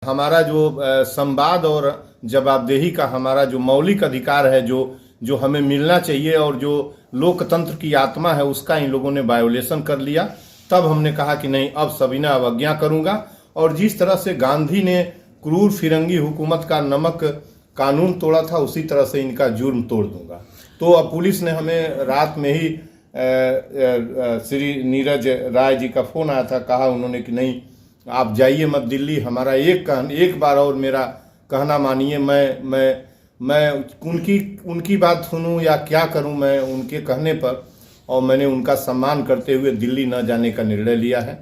हमारा जो संवाद और जवाबदेही का हमारा जो मौलिक अधिकार है, जो हमें मिलना चाहिए और जो लोकतंत्र की आत्मा है, उसका इन लोगों ने वायोलेशन कर लिया। तब हमने कहा कि नहीं, अब सविनय अवज्ञा करूंगा और जिस तरह से गांधी ने क्रूर फिरंगी हुकूमत का नमक कानून तोड़ा था, उसी तरह से इनका जुर्म तोड़ दूंगा। तो अब पुलिस ने हमें रात में ही श्री नीरज राय जी का फोन आया था, कहा उन्होंने कि नहीं आप जाइए मत दिल्ली, हमारा एक बार और मेरा कहना मानिए, मैं उनकी बात सुनूं या क्या करूं मैं उनके कहने पर। और मैंने उनका सम्मान करते हुए दिल्ली न जाने का निर्णय लिया है।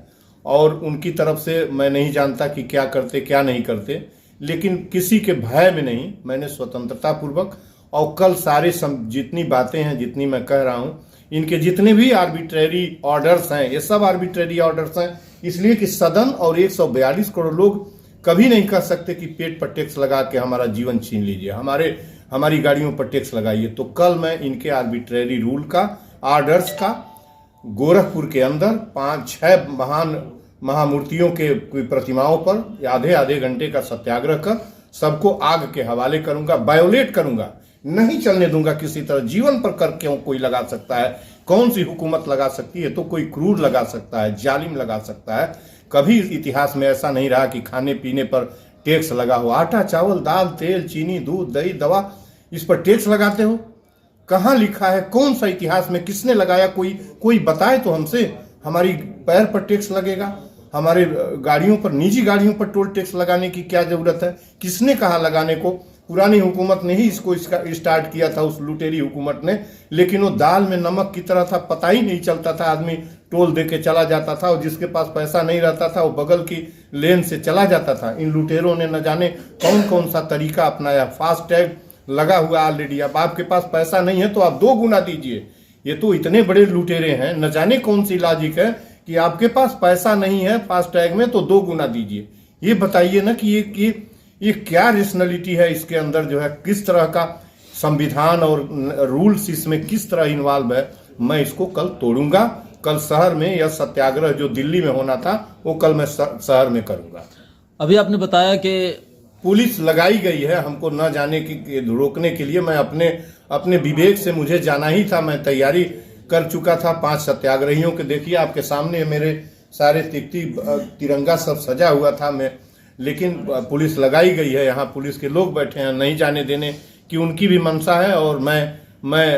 और उनकी तरफ से मैं नहीं जानता कि क्या करते क्या नहीं करते, लेकिन किसी के भय में नहीं, मैंने स्वतंत्रता पूर्वक और कल सारे जितनी बातें हैं, जितनी मैं कह रहा हूं, इनके जितने भी आर्बिट्रेरी ऑर्डर्स हैं, ये सब आर्बिट्रेरी ऑर्डर्स हैं, इसलिए कि सदन और 142 करोड़ लोग कभी नहीं कह सकते कि पेट पर टैक्स लगा के हमारा जीवन छीन लीजिए, हमारी गाड़ियों पर टैक्स लगाइए। तो कल मैं इनके आर्बिट्रेरी रूल का, ऑर्डर्स का, गोरखपुर के अंदर 5-6 महान महामूर्तियों के प्रतिमाओं पर आधे घंटे का सत्याग्रह कर सबको आग के हवाले करूंगा, वायोलेट करूंगा, नहीं चलने दूंगा किसी तरह। जीवन पर कर क्यों कोई लगा सकता है? कौन सी हुकूमत लगा सकती है? तो कोई क्रूर लगा सकता है, जालिम लगा सकता है। कभी इतिहास में ऐसा नहीं रहा कि खाने पीने पर टैक्स लगा हो। आटा, चावल, दाल, तेल, चीनी, दूध, दही, दवा, इस पर टैक्स लगाते हो? कहाँ लिखा है? कौन सा इतिहास में किसने लगाया? कोई बताए तो हमसे। हमारी पैर पर टैक्स लगेगा, हमारे गाड़ियों पर, निजी गाड़ियों पर टोल टैक्स लगाने की क्या जरूरत है? किसने कहा लगाने को? पुरानी हुकूमत ने ही इसको स्टार्ट किया था, उस लुटेरी हुकूमत ने। लेकिन वो दाल में नमक की तरह था, पता ही नहीं चलता था, आदमी टोल दे के चला जाता था और जिसके पास पैसा नहीं रहता था वो बगल की लेन से चला जाता था। इन लुटेरों ने न जाने कौन कौन सा तरीका अपनाया। फास्ट टैग लगा हुआ ऑलरेडी, अब आपके पास पैसा नहीं है तो आप 2 गुना दीजिए। ये तो इतने बड़े लुटेरे हैं, न जाने कौन सी लॉजिक है कि आपके पास पैसा नहीं है फास्ट टैग में तो 2 गुना दीजिए। ये बताइए ना कि ये क्या रेशनलिटी है इसके अंदर, जो है किस तरह का संविधान और रूल्स इसमें किस तरह इन्वॉल्व है। मैं इसको कल तोड़ूंगा। कल शहर में यह सत्याग्रह जो दिल्ली में होना था वो कल मैं शहर में करूंगा। अभी आपने बताया कि पुलिस लगाई गई है हमको न जाने की रोकने के लिए। मैं अपने विवेक से मुझे जाना ही था, मैं तैयारी कर चुका था 5 सत्याग्रहियों के। देखिए आपके सामने मेरे सारे तिरंगा सब सजा हुआ था मैं, लेकिन पुलिस लगाई गई है। यहाँ पुलिस के लोग बैठे हैं, नहीं जाने देने की उनकी भी मंशा है। और मैं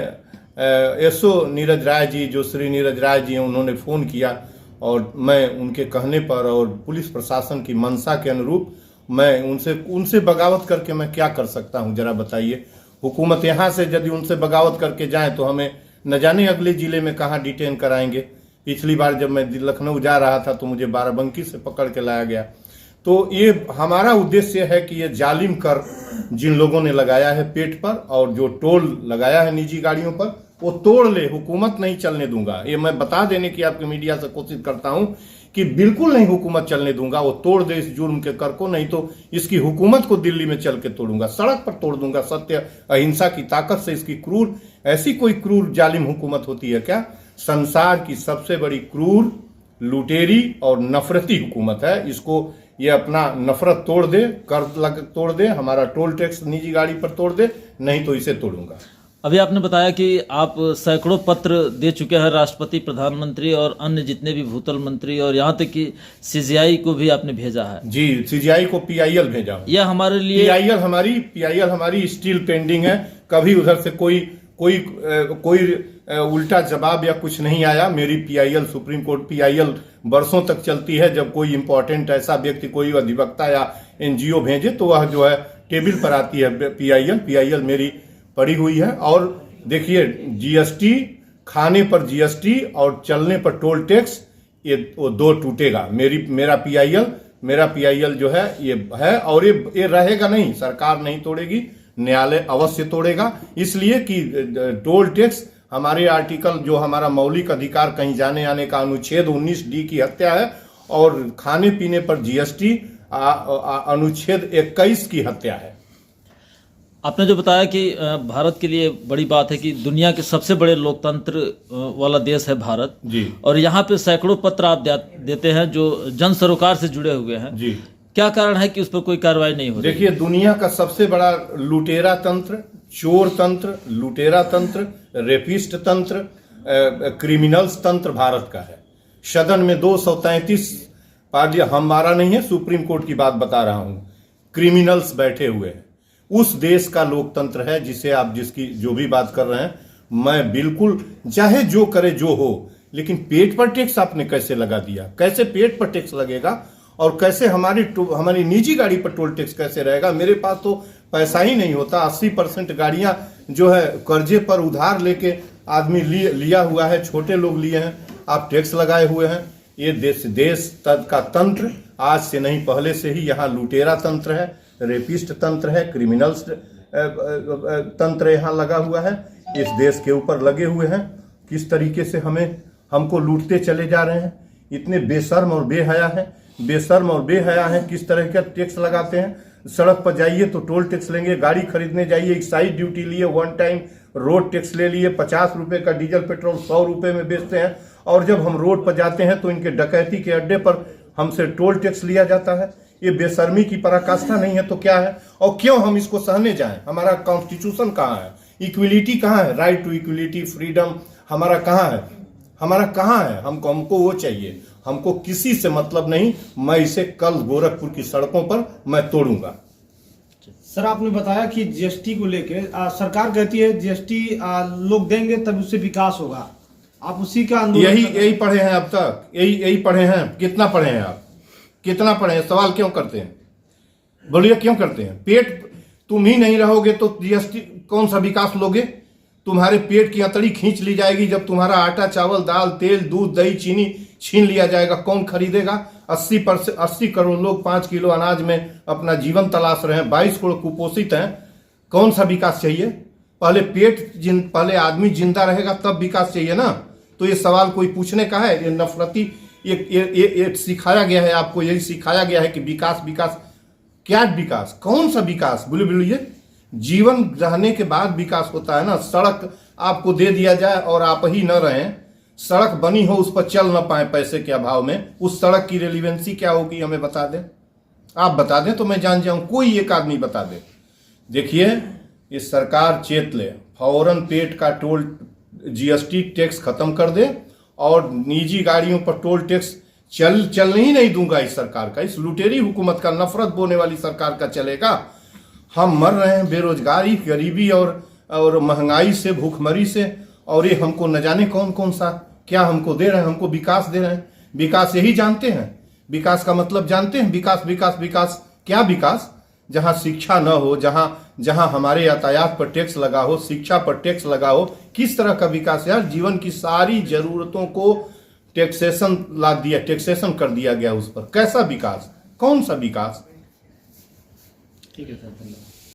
एसओ नीरज राय जी, जो श्री नीरज राय जी हैं, उन्होंने फ़ोन किया और मैं उनके कहने पर और पुलिस प्रशासन की मंशा के अनुरूप मैं उनसे बगावत करके मैं क्या कर सकता हूं, जरा बताइए। हुकूमत यहाँ से यदि उनसे बगावत करके जाए तो हमें न जाने अगले जिले में कहाँ डिटेन कराएंगे। पिछली बार जब मैं लखनऊ जा रहा था तो मुझे बाराबंकी से पकड़ के लाया गया। तो ये हमारा उद्देश्य है कि ये जालिम कर जिन लोगों ने लगाया है पेट पर और जो टोल लगाया है निजी गाड़ियों पर, वो तोड़ ले। हुकूमत नहीं चलने दूंगा, ये मैं बता देने की आपके मीडिया से कोशिश करता हूं कि बिल्कुल नहीं हुकूमत चलने दूंगा। वो तोड़ दे इस जुर्म के कर को, नहीं तो इसकी हुकूमत को दिल्ली में चल के तोड़ूंगा, सड़क पर तोड़ दूंगा। सत्य अहिंसा की ताकत से इसकी क्रूर, ऐसी कोई क्रूर जालिम हुकूमत होती है क्या? संसार की सबसे बड़ी क्रूर, लुटेरी और नफरती हुकूमत है। इसको ये अपना नफरत तोड़ दे, कर तोड़ दे, हमारा टोल टैक्स निजी गाड़ी पर तोड़ दे, नहीं तो इसे तोड़ूंगा। अभी आपने बताया कि आप सैकड़ों पत्र दे चुके हैं राष्ट्रपति, प्रधानमंत्री और अन्य जितने भी भूतल मंत्री, और यहाँ तक कि सीजीआई को भी आपने भेजा है। जी, सीजीआई को पीआईएल भेजा। यह हमारे लिए पीआईएल हमारी स्टिल पेंडिंग है। कभी उधर से कोई उल्टा जवाब या कुछ नहीं आया। मेरी पीआईएल, सुप्रीम कोर्ट पीआईएल वर्षों तक चलती है। जब कोई इंपॉर्टेंट ऐसा व्यक्ति, कोई अधिवक्ता या एनजीओ भेजे तो वह जो है टेबल पर आती है पीआईएल मेरी पड़ी हुई है। और देखिए, जीएसटी, खाने पर जीएसटी और चलने पर टोल टैक्स, ये वो 2 टूटेगा। मेरा पीआईएल जो है ये है, और ये रहेगा नहीं। सरकार नहीं तोड़ेगी, न्यायालय अवश्य तोड़ेगा। इसलिए कि टोल टैक्स हमारे आर्टिकल, जो हमारा मौलिक अधिकार कहीं जाने आने का, अनुच्छेद 19D की हत्या है, और खाने पीने पर जीएसटी अनुच्छेद 21 की हत्या है। आपने जो बताया कि भारत के लिए बड़ी बात है कि दुनिया के सबसे बड़े लोकतंत्र वाला देश है भारत जी, और यहाँ पे सैकड़ों पत्र आप देते हैं जो जन सरोकार से जुड़े हुए हैं जी। क्या कारण है कि उस पर कोई कार्रवाई नहीं हो रही? देखिए, दुनिया का सबसे बड़ा लुटेरा तंत्र, चोर तंत्र, लुटेरा तंत्र, रेपिस्ट तंत्र, क्रिमिनल्स तंत्र भारत का है। सदन में 233 पार्लिया, हमारा नहीं है, सुप्रीम कोर्ट की बात बता रहा हूं, क्रिमिनल्स बैठे हुए हैं। उस देश का लोकतंत्र है जिसे आप जिसकी जो भी बात कर रहे हैं, मैं बिल्कुल, चाहे जो करे जो हो, लेकिन पेट पर टैक्स आपने कैसे लगा दिया? कैसे पेट पर टैक्स लगेगा? और कैसे हमारी निजी गाड़ी पर टोल टैक्स कैसे रहेगा? मेरे पास तो पैसा ही नहीं होता। 80% गाड़ियां जो है कर्जे पर उधार लेके आदमी लिया हुआ है, छोटे लोग लिए हैं, आप टैक्स लगाए हुए हैं। ये देश का तंत्र आज से नहीं, पहले से ही यहाँ लुटेरा तंत्र है, रेपिस्ट तंत्र है, क्रिमिनल्स तंत्र यहाँ लगा हुआ है, इस देश के ऊपर लगे हुए हैं। किस तरीके से हमको लूटते चले जा रहे हैं, इतने बेशर्म और बेहया हैं, बेशर्म और बेहया हैं। किस तरह का टैक्स लगाते हैं? सड़क पर जाइए तो टोल टैक्स लेंगे, गाड़ी खरीदने जाइए एक्साइज ड्यूटी लिए, वन टाइम रोड टैक्स ले लिए, 50 रुपए का डीजल पेट्रोल 100 रुपए में बेचते हैं। और जब हम रोड पर जाते हैं तो इनके डकैती के अड्डे पर हमसे टोल टैक्स लिया जाता है। ये बेशर्मी की पराकाष्ठा नहीं है तो क्या है? और क्यों हम इसको सहने जाएं? हमारा कॉन्स्टिट्यूशन कहाँ है? इक्विलिटी कहाँ है? राइट टू इक्विलिटी, फ्रीडम हमारा कहाँ है? हमारा कहाँ है? हमको वो चाहिए, हमको किसी से मतलब नहीं। मैं इसे कल गोरखपुर की सड़कों पर मैं तोड़ूंगा। सर, आपने बताया कि जीएसटी को लेके सरकार कहती है जीएसटी लोग देंगे तब उससे विकास होगा। आप उसी का आंदोलन यही पढ़े हैं अब तक, यही पढ़े हैं। कितना पढ़े हैं आप? कितना पढ़े हैं? सवाल क्यों करते हैं? बोलिए क्यों करते हैं? पेट तुम ही नहीं रहोगे तो जीएसटी कौन सा विकास लोगे? तुम्हारे पेट की अतड़ी खींच ली जाएगी जब तुम्हारा आटा, चावल, दाल, तेल, दूध, दही, चीनी छीन लिया जाएगा। कौन खरीदेगा? 80 करोड़ लोग 5 किलो अनाज में अपना जीवन तलाश रहे हैं, 22 करोड़ कुपोषित हैं। कौन सा विकास चाहिए? पहले आदमी जिंदा रहेगा तब विकास चाहिए ना। तो ये सवाल कोई पूछने का है? ये नफरती, ये सिखाया गया है आपको, यही सिखाया गया है कि विकास विकास। क्या विकास? कौन सा विकास? बोलिए। जीवन रहने के बाद विकास होता है ना। सड़क आपको दे दिया जाए और आप ही न रहें, सड़क बनी हो उस पर चल न पाए पैसे के अभाव में, उस सड़क की रेलिवेंसी क्या होगी? हमें बता दें, आप बता दें तो मैं जान जाऊं। कोई एक आदमी बता दे। देखिए, ये सरकार चेत ले, फौरन पेट का टोल जीएसटी टैक्स खत्म कर दे और निजी गाड़ियों पर टोल टैक्स चलने ही नहीं दूंगा। इस सरकार का, इस लुटेरी हुकूमत का, नफरत बोने वाली सरकार का चलेगा। हम मर रहे हैं बेरोजगारी, गरीबी और महंगाई से, भूखमरी से, और ये हमको न जाने कौन सा क्या हमको दे रहे हैं। हमको विकास दे रहे हैं। विकास यही जानते हैं? विकास का मतलब जानते हैं? विकास विकास विकास क्या विकास? जहां शिक्षा न हो, जहां हमारे यातायात पर टैक्स लगा हो, शिक्षा पर टैक्स लगा हो, किस तरह का विकास? यार, जीवन की सारी जरूरतों को टैक्सेशन कर दिया गया उस पर। कैसा विकास? कौन सा विकास? ठीक है सर, धन्यवाद।